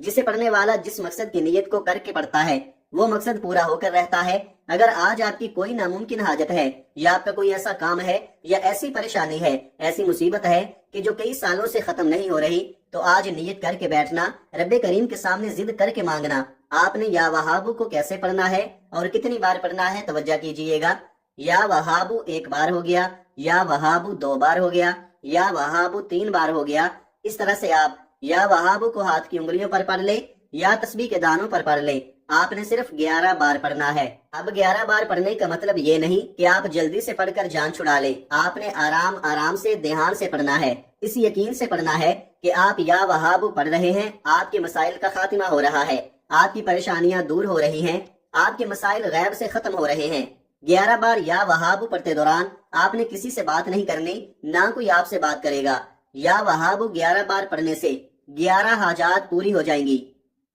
جسے پڑھنے والا جس مقصد کی نیت کو کر کے پڑھتا ہے وہ مقصد پورا ہو کر رہتا ہے۔ اگر آج آپ کی کوئی ناممکن حاجت ہے یا آپ کا کوئی ایسا کام ہے یا ایسی پریشانی ہے، ایسی مصیبت ہے کہ جو کئی سالوں سے ختم نہیں ہو رہی، تو آج نیت کر کے بیٹھنا، رب کریم کے سامنے ضد کر کے مانگنا۔ آپ نے یا وہابو کو کیسے پڑھنا ہے اور کتنی بار پڑھنا ہے، توجہ کیجئے گا۔ یا وہابو 1 بار ہو گیا، یا وہابو 2 بار ہو گیا، یا وہابو 3 بار ہو گیا۔ اس طرح سے آپ یا وہابو کو ہاتھ کی انگلیوں پر پڑھ لے یا تسبیح کے دانوں پر پڑھ لے۔ آپ نے صرف 11 بار پڑھنا ہے۔ اب 11 بار پڑھنے کا مطلب یہ نہیں کہ آپ جلدی سے پڑھ کر جان چھڑا لیں، آپ نے آرام آرام سے دھیان سے پڑھنا ہے، اس یقین سے پڑھنا ہے کہ آپ یا وہابو پڑھ رہے ہیں، آپ کے مسائل کا خاتمہ ہو رہا ہے، آپ کی پریشانیاں دور ہو رہی ہیں، آپ کے مسائل غیب سے ختم ہو رہے ہیں۔ 11 بار یا وہابو پڑھتے دوران آپ نے کسی سے بات نہیں کرنی، نہ کوئی آپ سے بات کرے گا۔ یا وہابو 11 بار پڑھنے سے 11 حاجات پوری ہو جائیں گی۔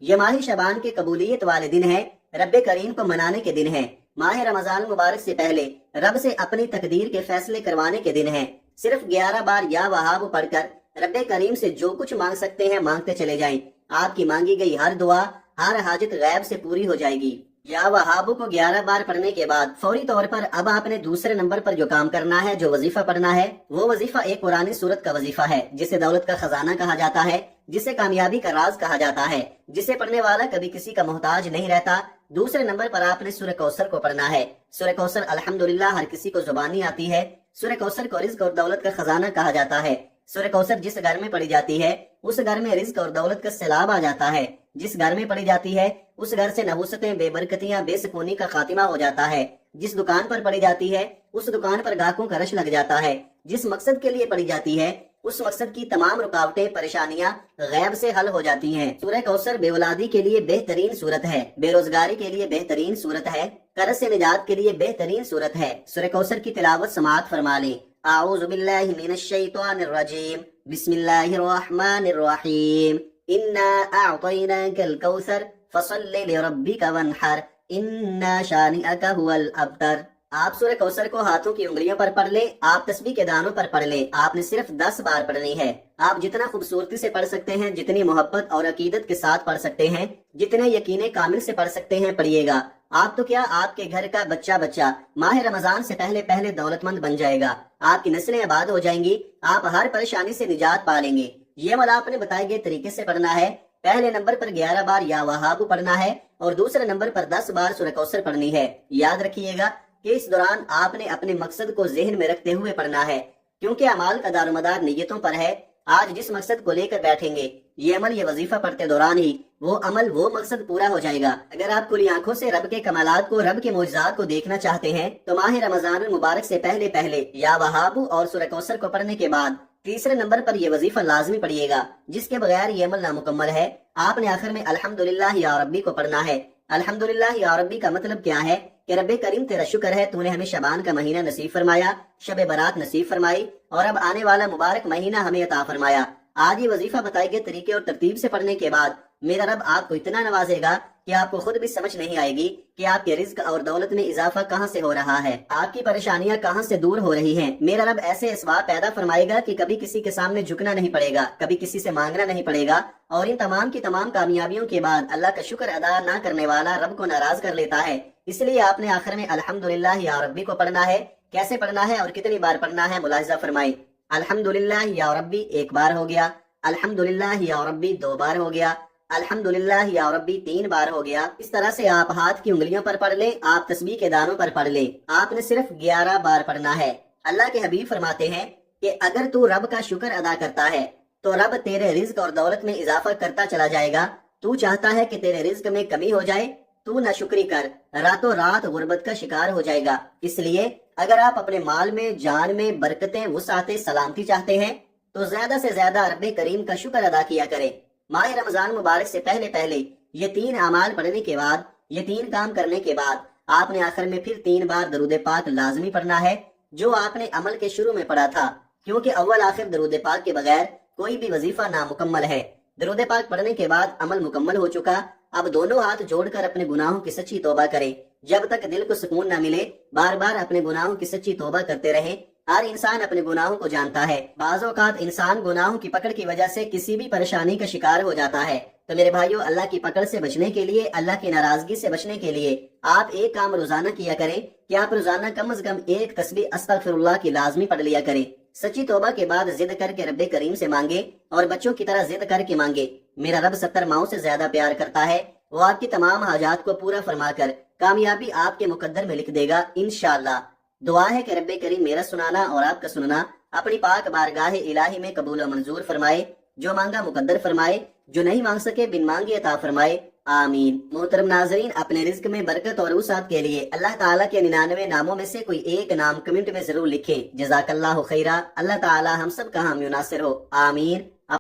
یہ ماہ شعبان کے قبولیت والے دن ہے، رب کریم کو منانے کے دن ہے، ماہ رمضان مبارک سے پہلے رب سے اپنی تقدیر کے فیصلے کروانے کے دن ہے۔ صرف 11 بار یا وہابو پڑھ کر رب کریم سے جو کچھ مانگ سکتے ہیں مانگتے چلے جائیں، آپ کی مانگی گئی ہر دعا، ہر حاجت غیب سے پوری ہو جائے گی۔ یا وہابو کو 11 بار پڑھنے کے بعد فوری طور پر اب آپ نے دوسرے نمبر پر جو کام کرنا ہے، جو وظیفہ پڑھنا ہے، وہ وظیفہ ایک قرآن سورت کا وظیفہ ہے، جسے دولت کا خزانہ کہا جاتا ہے، جسے کامیابی کا راز کہا جاتا ہے، جسے پڑھنے والا کبھی کسی کا محتاج نہیں رہتا۔ دوسرے نمبر پر آپ نے سورہ کوثر کو پڑھنا ہے۔ سورہ کوثر الحمدللہ ہر کسی کو زبانی آتی ہے۔ سورہ کوثر کو رزق اور دولت کا خزانہ کہا جاتا ہے۔ سورہ کوثر جس گھر میں پڑھی جاتی ہے اس گھر میں رزق اور دولت کا سیلاب آ جاتا ہے۔ جس گھر میں پڑھی جاتی ہے اس گھر سے نحوستیں، بے برکتیاں، بے سکونی کا خاتمہ ہو جاتا ہے۔ جس دکان پر پڑھی جاتی ہے اس دکان پر گاہکوں کا رش لگ جاتا ہے۔ جس مقصد کے لیے پڑھی جاتی ہے اس مقصد کی تمام رکاوٹیں، پریشانیاں غیب سے حل ہو جاتی ہیں۔ سورہ کوثر بے اولادی کے لیے بہترین صورت ہے، بے روزگاری کے لیے بہترین صورت ہے، قرض سے نجات کے لیے بہترین صورت ہے۔ سورہ کوثر کی تلاوت سماعت فرما لیں۔ اعوذ باللہ من الشیطان الرجیم، بسم اللہ الرحمن الرحیم، انا اعطیناک الکوثر فصل لربک وانحر، ان شانئک هو الابتر۔ آپ سورہ کوثر کو ہاتھوں کی انگلیوں پر پڑھ لیں، آپ تسبیح کے دانوں پر پڑھ لیں۔ آپ نے صرف 10 بار پڑھنی ہے۔ آپ جتنا خوبصورتی سے پڑھ سکتے ہیں، جتنی محبت اور عقیدت کے ساتھ پڑھ سکتے ہیں، جتنے یقین کامل سے پڑھ سکتے ہیں، پڑھیے گا۔ آپ تو کیا، آپ کے گھر کا بچہ ماہ رمضان سے پہلے دولت مند بن جائے گا، آپ کی نسلیں آباد ہو جائیں گی، آپ ہر پریشانی سے نجات پا لیں گے۔ یہ عمل آپ نے بتائے گئے طریقے سے پڑھنا ہے۔ پہلے نمبر پر 11 بار یا وہابو پڑھنا ہے اور دوسرے نمبر پر 10 بار سورہ کوثر پڑھنی ہے۔ یاد رکھیے گا کہ اس دوران آپ نے اپنے مقصد کو ذہن میں رکھتے ہوئے پڑھنا ہے، کیونکہ اعمال کا دار و مدار نیتوں پر ہے۔ آج جس مقصد کو لے کر بیٹھیں گے، یہ عمل، یہ وظیفہ پڑھتے دوران ہی وہ عمل، وہ مقصد پورا ہو جائے گا۔ اگر آپ کھلی آنکھوں سے رب کے کمالات کو، رب کے معجزات کو دیکھنا چاہتے ہیں تو ماہ رمضان المبارک سے پہلے یا وہابو اور سورہ کوثر کو پڑھنے کے بعد تیسرے نمبر پر یہ وظیفہ لازمی پڑھیے گا، جس کے بغیر یہ عمل نامکمل ہے۔ آپ نے آخر میں الحمدللہ یا ربی کو پڑھنا ہے۔ الحمدللہ یا ربی کا مطلب کیا ہے کہ رب کریم تیرا شکر ہے، تو نے ہمیں شعبان کا مہینہ نصیب فرمایا، شب برات نصیب فرمائی، اور اب آنے والا مبارک مہینہ ہمیں عطا فرمایا۔ آج یہ وظیفہ بتائے گئے طریقے اور ترتیب سے پڑھنے کے بعد میرا رب آپ کو اتنا نوازے گا کہ آپ کو خود بھی سمجھ نہیں آئے گی کہ آپ کے رزق اور دولت میں اضافہ کہاں سے ہو رہا ہے، آپ کی پریشانیاں کہاں سے دور ہو رہی ہیں۔ میرا رب ایسے اسباب پیدا فرمائے گا کہ کبھی کسی کے سامنے جھکنا نہیں پڑے گا، کبھی کسی سے مانگنا نہیں پڑے گا، اور ان تمام کی تمام کامیابیوں کے بعد اللہ کا شکر ادا نہ کرنے والا رب کو ناراض کر لیتا ہے۔ اس لیے آپ نے آخر میں الحمدللہ یا ربی کو پڑھنا ہے۔ کیسے پڑھنا ہے اور کتنی بار پڑھنا ہے، ملاحظہ فرمائیں۔ الحمدللہ یا ربی 1 بار ہو گیا، الحمدللہ یا ربی 2 بار ہو گیا، الحمدللہ یا ربی 3 بار ہو گیا۔ اس طرح سے آپ ہاتھ کی انگلیوں پر پڑھ لیں، آپ تسبیح کے دانوں پر پڑھ لیں۔ آپ نے صرف 11 بار پڑھنا ہے۔ اللہ کے حبیب فرماتے ہیں کہ اگر تو رب کا شکر ادا کرتا ہے تو رب تیرے رزق اور دولت میں اضافہ کرتا چلا جائے گا۔ تو چاہتا ہے کہ تیرے رزق میں کمی ہو جائے، تو نہ شکری کر، راتوں رات غربت کا شکار ہو جائے گا۔ اس لیے اگر آپ اپنے مال میں، جان میں برکتیں، وسعت، سلامتی چاہتے ہیں تو زیادہ سے زیادہ رب کریم کا شکر ادا کیا کریں۔ ماہ رمضان مبارک سے پہلے یہ 3 اعمال پڑھنے کے بعد، یہ 3 کام کرنے کے بعد آپ نے آخر میں پھر 3 بار درود پاک لازمی پڑھنا ہے، جو آپ نے عمل کے شروع میں پڑھا تھا، کیونکہ اول آخر درود پاک کے بغیر کوئی بھی وظیفہ نامکمل ہے۔ درود پاک پڑھنے کے بعد عمل مکمل ہو چکا، اب دونوں ہاتھ جوڑ کر اپنے گناہوں کی سچی توبہ کریں۔ جب تک دل کو سکون نہ ملے، بار بار اپنے گناہوں کی سچی توبہ کرتے رہیں۔ ہر انسان اپنے گناہوں کو جانتا ہے۔ بعض اوقات انسان گناہوں کی پکڑ کی وجہ سے کسی بھی پریشانی کا شکار ہو جاتا ہے، تو میرے بھائیوں، اللہ کی پکڑ سے بچنے کے لیے، اللہ کی ناراضگی سے بچنے کے لیے آپ ایک کام روزانہ کیا کریں کہ آپ روزانہ کم از کم ایک تسبیح استغفر اللہ کی لازمی پڑھ لیا کریں۔ سچی توبہ کے بعد ضد کر کے رب کریم سے مانگے اور بچوں کی طرح ضد کر کے مانگے۔ میرا رب 70 ماؤں سے زیادہ پیار کرتا ہے، وہ آپ کی تمام حاجات کو پورا فرما کر کامیابی آپ کے مقدر میں لکھ دے گا انشاءاللہ۔ دعا ہے کہ رب کریم میرا سنانا اور آپ کا سننا اپنی پاک بارگاہ الہی میں قبول و منظور فرمائے، جو مانگا مقدر فرمائے، جو نہیں مانگ سکے بن مانگے عطا فرمائے، آمین۔ محترم ناظرین، اپنے رزق میں برکت اور وسعت کے لیے اللہ تعالیٰ کے 99 ناموں میں سے کوئی ایک نام کمنٹ میں ضرور لکھیں۔ جزاک اللہ خیرہ۔ اللہ تعالیٰ ہم سب کا حامی و ناصر ہو، آمین۔